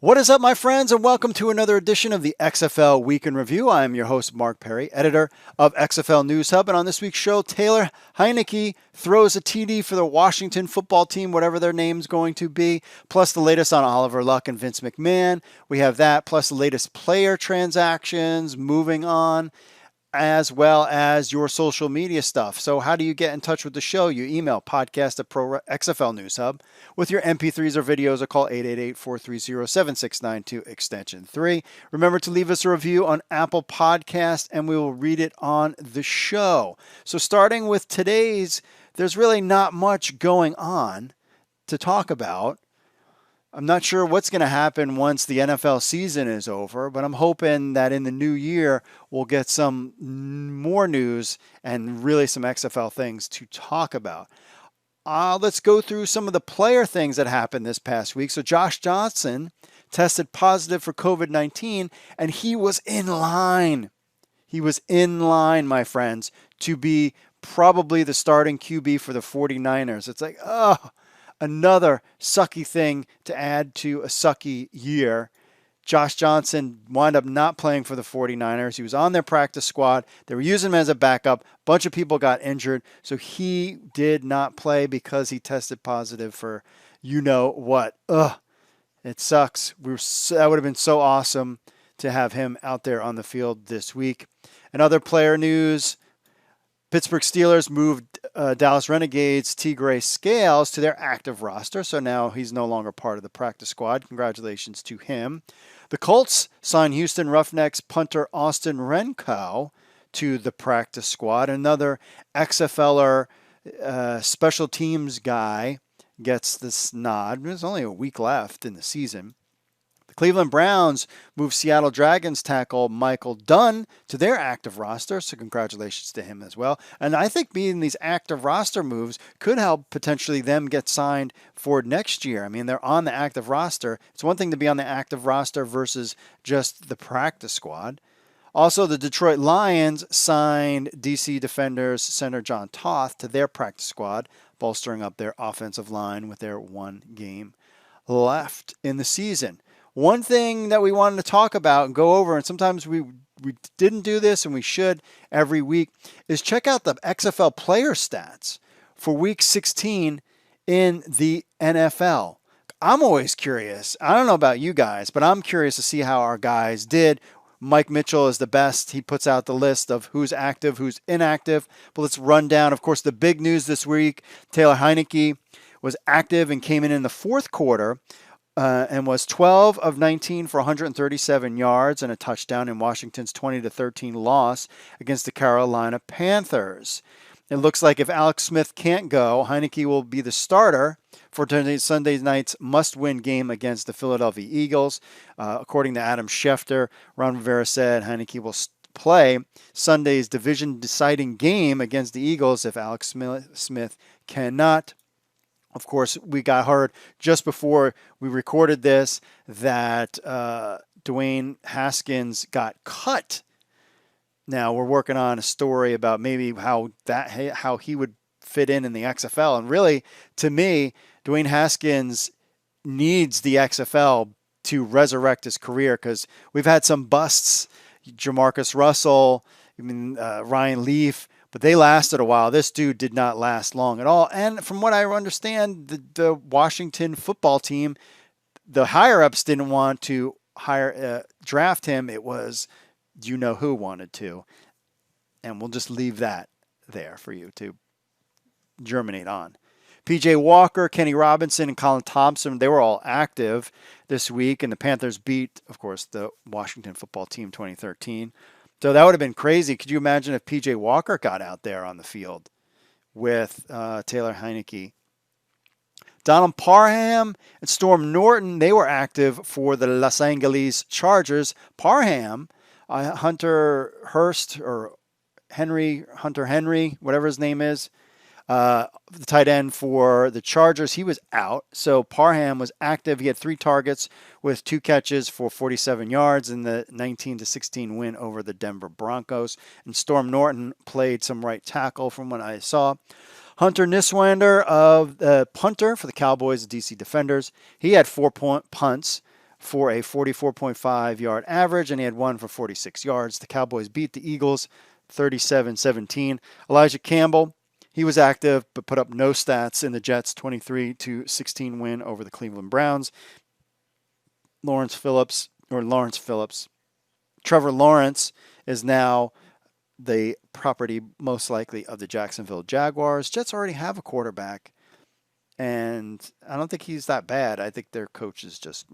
What is up, my friends, and welcome to another edition of the XFL Week in Review. I am your host, Mark Perry, editor of XFL News Hub, and on this week's show, Taylor Heinecke throws a TD for the Washington football team, whatever their name's going to be, plus the latest on Oliver Luck and Vince McMahon. We have that, plus the latest player transactions, moving on, as well as your social media stuff. So how do you get in touch with the show? You email podcast at XFL News Hub with your MP3s or videos, or call 888-430-7692 extension 3. Remember to leave us a review on Apple Podcast and we will read it on the show. So starting with today's, there's really not much going on to talk about. I'm not sure what's going to happen once the NFL season is over, but I'm hoping that in the new year we'll get some more news and really some XFL things to talk about. Let's go through some of the player things that happened this past week. So Josh Johnson tested positive for COVID-19, and he was in line. He was in line, my friends, to be probably the starting QB for the 49ers. It's like, another sucky thing to add to a sucky year. Josh Johnson wound up not playing for the 49ers. He was on their practice squad. They were using him as a backup. A bunch of people got injured, so he did not play because he tested positive for you know what. It sucks. That would have been so awesome to have him out there on the field this week. And other player news, Pittsburgh Steelers moved Dallas Renegades Tigre Scales to their active roster, so now he's no longer part of the practice squad. Congratulations to him. The Colts signed Houston Roughnecks punter Austin Renko to the practice squad. Another XFLer special teams guy gets this nod. There's only a week left in the season. Cleveland Browns moved Seattle Dragons tackle Michael Dunn to their active roster, so congratulations to him as well. And I think being these active roster moves could help potentially them get signed for next year. I mean, they're on the active roster. It's one thing to be on the active roster versus just the practice squad. Also, the Detroit Lions signed DC Defenders center John Toth to their practice squad, bolstering up their offensive line with their one game left in the season. One thing that we wanted to talk about and go over, and sometimes we didn't do this and we should every week, is check out the XFL player stats for week 16 in the NFL. I'm always curious. I don't know about you guys, but I'm curious to see how our guys did. Mike Mitchell is the best. He puts out the list of who's active, who's inactive. But let's run down, of course, the big news this week. Taylor Heinecke was active and came in the fourth quarter. And was 12 of 19 for 137 yards and a touchdown in Washington's 20-13 loss against the Carolina Panthers. It looks like if Alex Smith can't go, Heinicke will be the starter for Sunday night's must-win game against the Philadelphia Eagles. According to Adam Schefter, Ron Rivera said Heinicke will play Sunday's division-deciding game against the Eagles if Alex Smith cannot. Of course, we got heard just before we recorded this that Dwayne Haskins got cut. Now we're working on a story about maybe how he would fit in the XFL. And really, to me, Dwayne Haskins needs the XFL to resurrect his career because we've had some busts. Jamarcus Russell, Ryan Leaf. But they lasted a while. This dude did not last long at all. And from what I understand, the Washington football team, the higher-ups didn't want to draft him. It was you know who wanted to. And we'll just leave that there for you to germinate on. P.J. Walker, Kenny Robinson, and Colin Thompson, they were all active this week. And the Panthers beat, of course, the Washington football team 2013. So that would have been crazy. Could you imagine if P.J. Walker got out there on the field with Taylor Heinecke? Donald Parham and Storm Norton, they were active for the Los Angeles Chargers. Parham, Hunter Henry, whatever his name is, the tight end for the Chargers, he was out. So Parham was active. He had 3 targets with 2 catches for 47 yards in the 19-16 win over the Denver Broncos. And Storm Norton played some right tackle from what I saw. Hunter Niswander, of the punter for the Cowboys, the DC Defenders, he had 4 punts for a 44.5 yard average, and he had one for 46 yards. The Cowboys beat the Eagles 37-17. Elijah Campbell, he was active but put up no stats in the Jets' 23-16 win over the Cleveland Browns. Trevor Lawrence is now the property most likely of the Jacksonville Jaguars. Jets already have a quarterback, and I don't think he's that bad. I think their coach is just...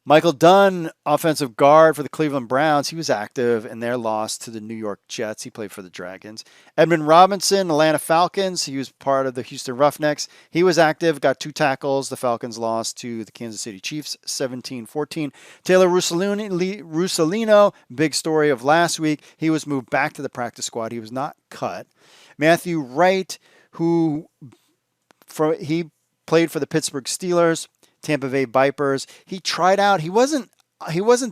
Michael Dunn, offensive guard for the Cleveland Browns, he was active in their loss to the New York Jets. He played for the Dragons. Edmund Robinson, Atlanta Falcons, he was part of the Houston Roughnecks. He was active, got 2 tackles. The Falcons lost to the Kansas City Chiefs 17-14. Taylor Russolino, big story of last week. He was moved back to the practice squad. He was not cut. Matthew Wright, he played for the Pittsburgh Steelers, Tampa Bay Vipers. He tried out. He wasn't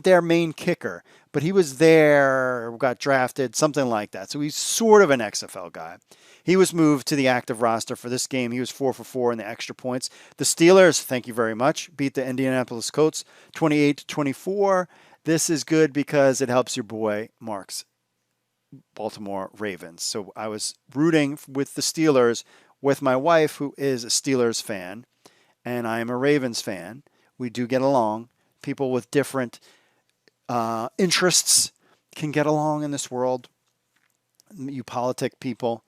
their main kicker, but he was there, got drafted, something like that. So he's sort of an XFL guy. He was moved to the active roster for this game. He was 4 for 4 in the extra points. The Steelers, thank you very much, beat the Indianapolis Colts 28-24. This is good because it helps your boy Mark's Baltimore Ravens. So I was rooting with the Steelers with my wife, who is a Steelers fan, and I am a Ravens fan. We do get along. People with different interests can get along in this world. You politic people.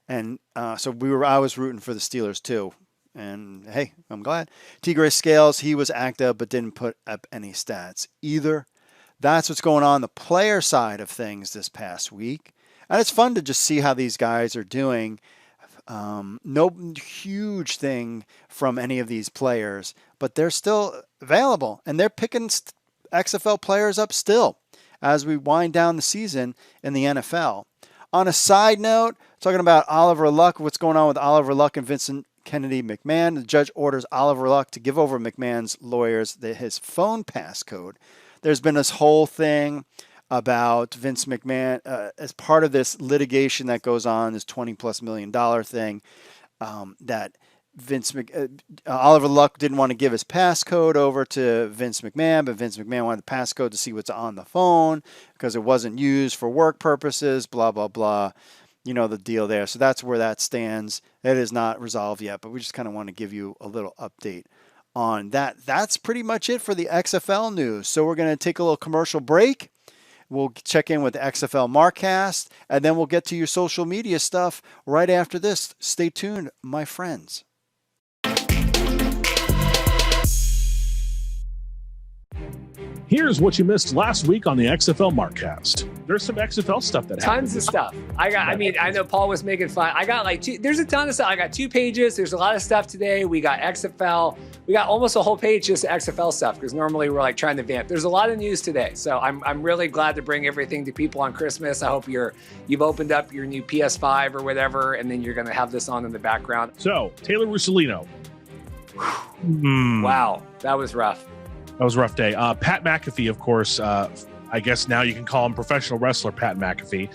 And so I was rooting for the Steelers too. And hey, I'm glad. Tigre Scales, he was active but didn't put up any stats either. That's what's going on the player side of things this past week. And it's fun to just see how these guys are doing. No huge thing from any of these players, but they're still available, and they're picking XFL players up still as we wind down the season in the NFL. On a side note, talking about Oliver Luck, what's going on with Oliver Luck and Vincent Kennedy McMahon. The judge orders Oliver Luck to give over McMahon's lawyers his phone passcode. There's been this whole thing about Vince McMahon as part of this litigation that goes on, this $20+ million thing, that Oliver Luck didn't want to give his passcode over to Vince McMahon, but Vince McMahon wanted the passcode to see what's on the phone because it wasn't used for work purposes, blah, blah, blah. You know the deal there. So that's where that stands. It is not resolved yet, but we just kind of want to give you a little update on that. That's pretty much it for the XFL news. So we're going to take a little commercial break. We'll check in with the XFL Markcast, and then we'll get to your social media stuff right after this. Stay tuned, my friends. Here's what you missed last week on the XFL Markcast. There's some XFL stuff that happened. Tons of stuff. I know Paul was making fun. I got there's a ton of stuff. I got 2 pages. There's a lot of stuff today. We got XFL. We got almost a whole page just XFL stuff because normally we're trying to vamp. There's a lot of news today. So I'm really glad to bring everything to people on Christmas. I hope you've opened up your new PS5 or whatever, and then you're going to have this on in the background. So, Taylor Russolino. Wow, that was rough. That was a rough day. Pat McAfee, of course, I guess now you can call him professional wrestler Pat McAfee,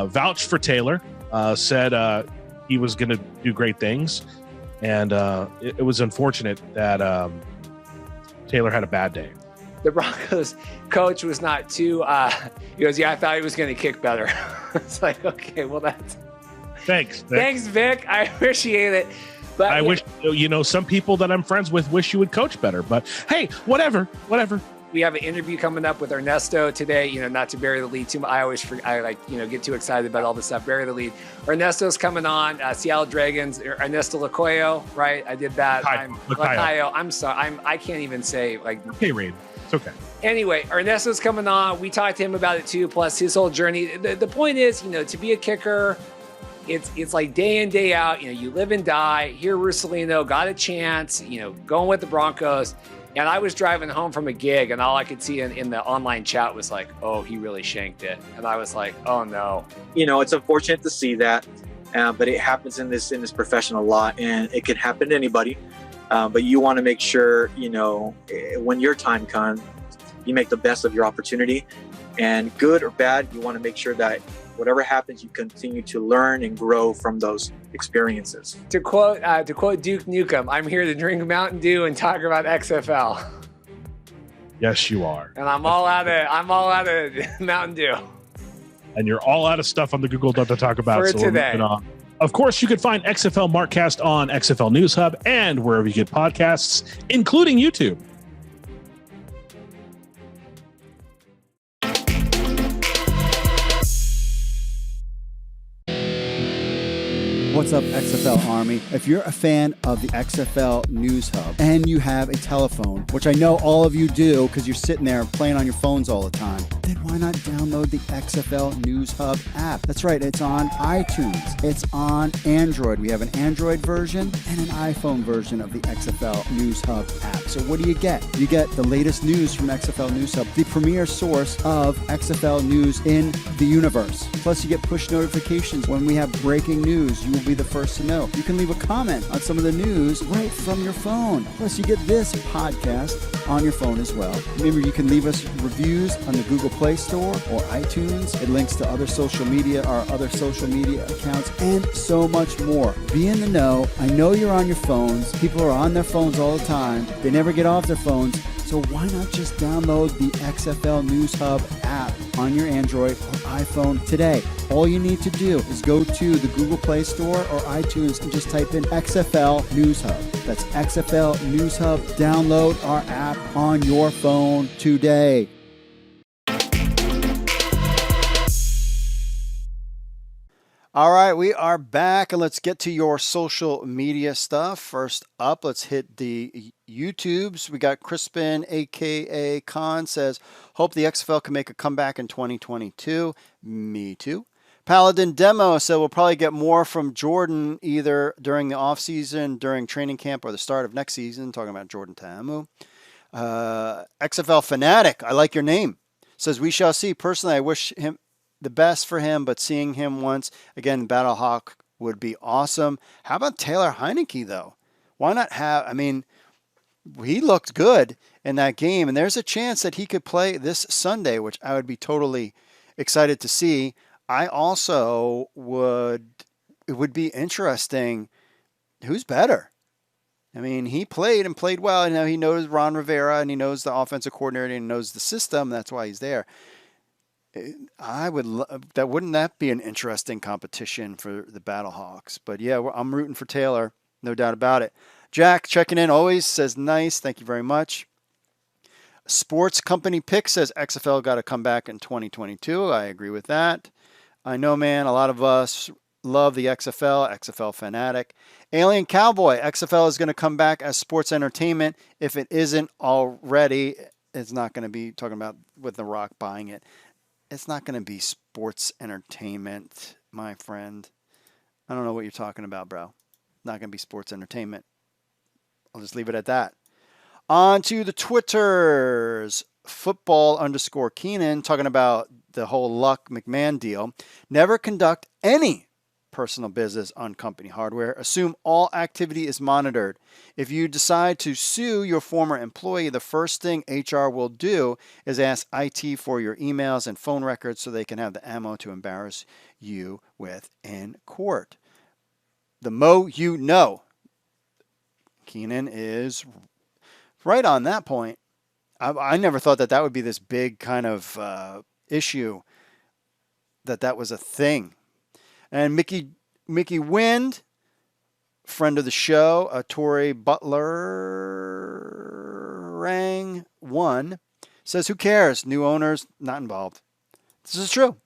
vouched for Taylor, said he was going to do great things. And it was unfortunate that Taylor had a bad day. The Broncos coach was not too, he goes, I thought he was going to kick better. It's okay, well, that's... Thanks, Vic. I appreciate it. But I wish, some people that I'm friends with wish you would coach better, but hey, whatever. We have an interview coming up with Ernesto today, not to bury the lead too much. I get too excited about all this stuff, bury the lead. Ernesto's coming on, Seattle Dragons, Ernesto Lacoyo, right? I did that. Lacayo. I'm sorry. I can't even say Okay, Reed. It's okay. Anyway, Ernesto's coming on. We talked to him about it too, plus his whole journey. The point is, to be a kicker, it's like day in, day out, you live and die. Here, Russolino got a chance, going with the Broncos. And I was driving home from a gig, and all I could see in the online chat was oh, he really shanked it. And I was like, oh no. It's unfortunate to see that, but it happens in this profession a lot, and it can happen to anybody. But you want to make sure, when your time comes, you make the best of your opportunity. And good or bad, you want to make sure that whatever happens, you continue to learn and grow from those experiences. To quote Duke Nukem, I'm here to drink Mountain Dew and talk about XFL. Yes, you are. And I'm all out of Mountain Dew. And you're all out of stuff on the Google Doc to talk about. For so today. we're moving on. Of course, you can find XFL Markcast on XFL News Hub and wherever you get podcasts, including YouTube. What's up, XFL Army? If you're a fan of the XFL News Hub and you have a telephone, which I know all of you do because you're sitting there playing on your phones all the time, then why not download the XFL News Hub app? That's right, it's on iTunes. It's on Android. We have an Android version and an iPhone version of the XFL News Hub app. So what do you get? You get the latest news from XFL News Hub, the premier source of XFL news in the universe. Plus, you get push notifications when we have breaking news. You will be the first to know. You can leave a comment on some of the news right from your phone. Plus, you get this podcast on your phone as well. Remember, you can leave us reviews on the Google Play Store or iTunes. It links to other social media, our other social media accounts, and so much more. Be in the know. I know you're on your phones. People are on their phones all the time. They never get off their phones. So why not just download the XFL News Hub app on your Android or iPhone today? All you need to do is go to the Google Play Store or iTunes and just type in XFL News Hub. That's XFL News Hub. Download our app on your phone today. All right, we are back, and let's get to your social media stuff. First up, let's hit the YouTubes. We got Crispin, a.k.a. Khan, says, hope the XFL can make a comeback in 2022. Me too. Paladin Demo said we'll probably get more from Jordan either during the offseason, during training camp, or the start of next season, talking about Jordan Ta'amu. XFL Fanatic, I like your name, says we shall see. Personally, I wish him the best for him, but seeing him once again, Battlehawk would be awesome. How about Taylor Heinecke, though? Why not have, I mean, he looked good in that game, and there's a chance that he could play this Sunday, which I would be totally excited to see. I also it would be interesting, who's better? I mean, he played and played well, and now he knows Ron Rivera, and he knows the offensive coordinator, and knows the system. That's why he's there. Wouldn't that be an interesting competition for the Battlehawks? But yeah, I'm rooting for Taylor, no doubt about it. Jack checking in always, says nice, thank you very much. Sports Company Pick says XFL got to come back in 2022. I agree with that. I know, man, a lot of us love the XFL Fanatic. Alien Cowboy, XFL is going to come back as sports entertainment. If it isn't already, it's not going to be, talking about with The Rock buying it. It's not going to be sports entertainment, my friend. I don't know what you're talking about, bro. Not going to be sports entertainment. I'll just leave it at that. On to the Twitters. Football_Keenan talking about the whole Luck McMahon deal. Never conduct any personal business on company hardware. Assume all activity is monitored. If you decide to sue your former employee, the first thing HR will do is ask IT for your emails and phone records so they can have the ammo to embarrass you with in court. The mo you know. Keenan is right on that point. I never thought that would be this big kind of issue, that was a thing. And Mickey Wind, friend of the show, Torrey Butler Rang 1, says, who cares? New owners, not involved. This is true.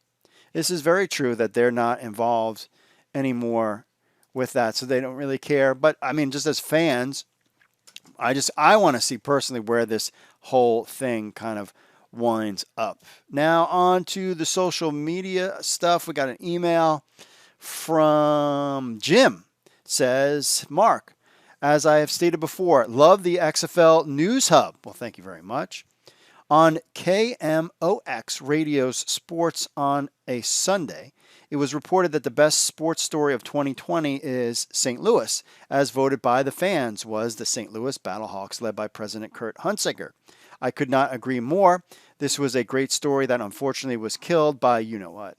This is very true that they're not involved anymore with that, so they don't really care. But, I mean, just as fans, I want to see personally where this whole thing kind of winds up. Now, on to the social media stuff. We got an email from Jim. Says, Mark, as I have stated before, love the XFL News Hub. Well, thank you very much. On KMOX Radio's Sports on a Sunday, it was reported that the best sports story of 2020 is St. Louis, as voted by the fans, was the St. Louis Battlehawks led by President Kurt Hunziker. I could not agree more. This was a great story that unfortunately was killed by you-know-what.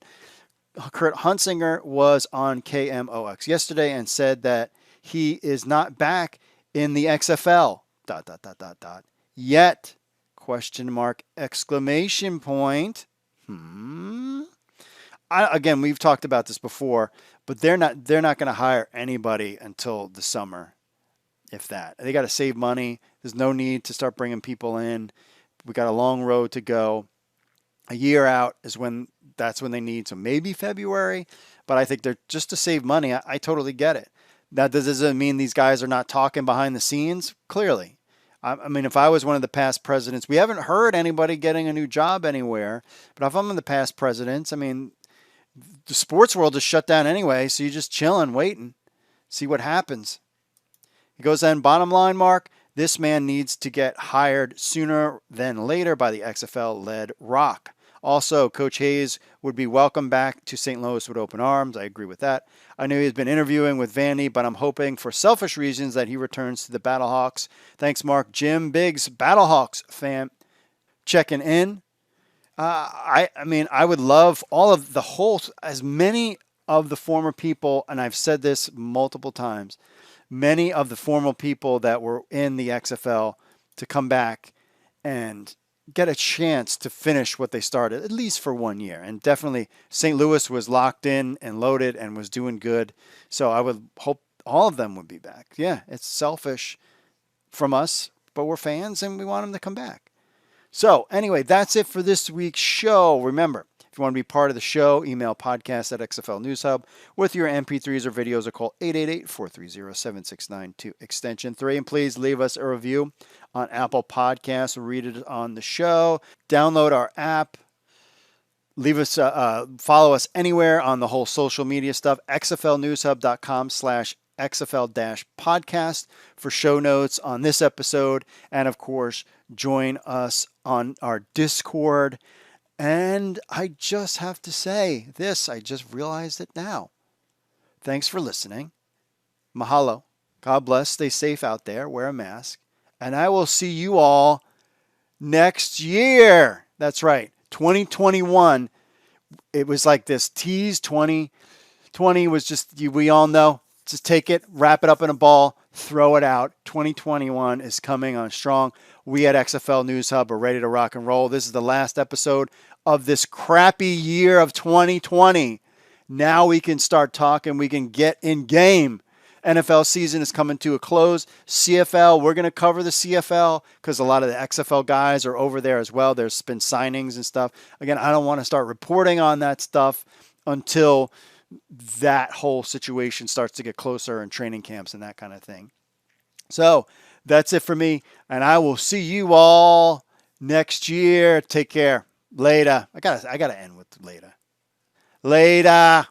Kurt Hunsinger was on KMOX yesterday and said that he is not back in the XFL, ... yet, question mark, exclamation point. Again, we've talked about this before, but they're not going to hire anybody until the summer, if that. They got to save money. There's no need to start bringing people in. We got a long road to go. A year out is that's when they need. So maybe February, but I think they're just to save money. I totally get it. That doesn't mean these guys are not talking behind the scenes. Clearly, I mean, if I was one of the past presidents, we haven't heard anybody getting a new job anywhere. But if I'm in the past presidents, I mean, the sports world is shut down anyway, so you're just chilling, waiting, see what happens. He goes on, bottom line, Mark, this man needs to get hired sooner than later by the XFL-led Rock. Also, Coach Hayes would be welcome back to St. Louis with open arms. I agree with that. I know he's been interviewing with Vandy, but I'm hoping for selfish reasons that he returns to the Battlehawks. Thanks, Mark. Jim Biggs, Battlehawks fan, checking in. I mean, I would love as many of the former people, and I've said this multiple times, many of the former people that were in the XFL to come back and get a chance to finish what they started, at least for 1 year. And definitely St. Louis was locked in and loaded and was doing good. So I would hope all of them would be back. Yeah, it's selfish from us, but we're fans and we want them to come back. So anyway, that's it for this week's show. Remember, if you want to be part of the show, email podcast@XFL News Hub with your MP3s or videos, or call 888-430-7692 extension 3. And please leave us a review on Apple Podcasts. We'll read it on the show. Download our app. Leave us, follow us anywhere on the whole social media stuff. XFLnewshub.com/XFL-podcast for show notes on this episode. And of course, join us on our Discord. And I just have to say this, I just realized it now. Thanks for listening. Mahalo. God bless. Stay safe out there. Wear a mask. And I will see you all next year. That's right. 2021. It was like this tease. 2020 was just, we all know. Just take it, wrap it up in a ball, throw it out. 2021 is coming on strong. We at XFL News Hub are ready to rock and roll. This is the last episode of this crappy year of 2020. Now we can start talking. We can get in game. NFL season is coming to a close. CFL, we're going to cover the CFL because a lot of the XFL guys are over there as well. There's been signings and stuff. Again, I don't want to start reporting on that stuff until that whole situation starts to get closer in training camps and that kind of thing. So that's it for me, and I will see you all next year. Take care. Later. I gotta end with later. Later.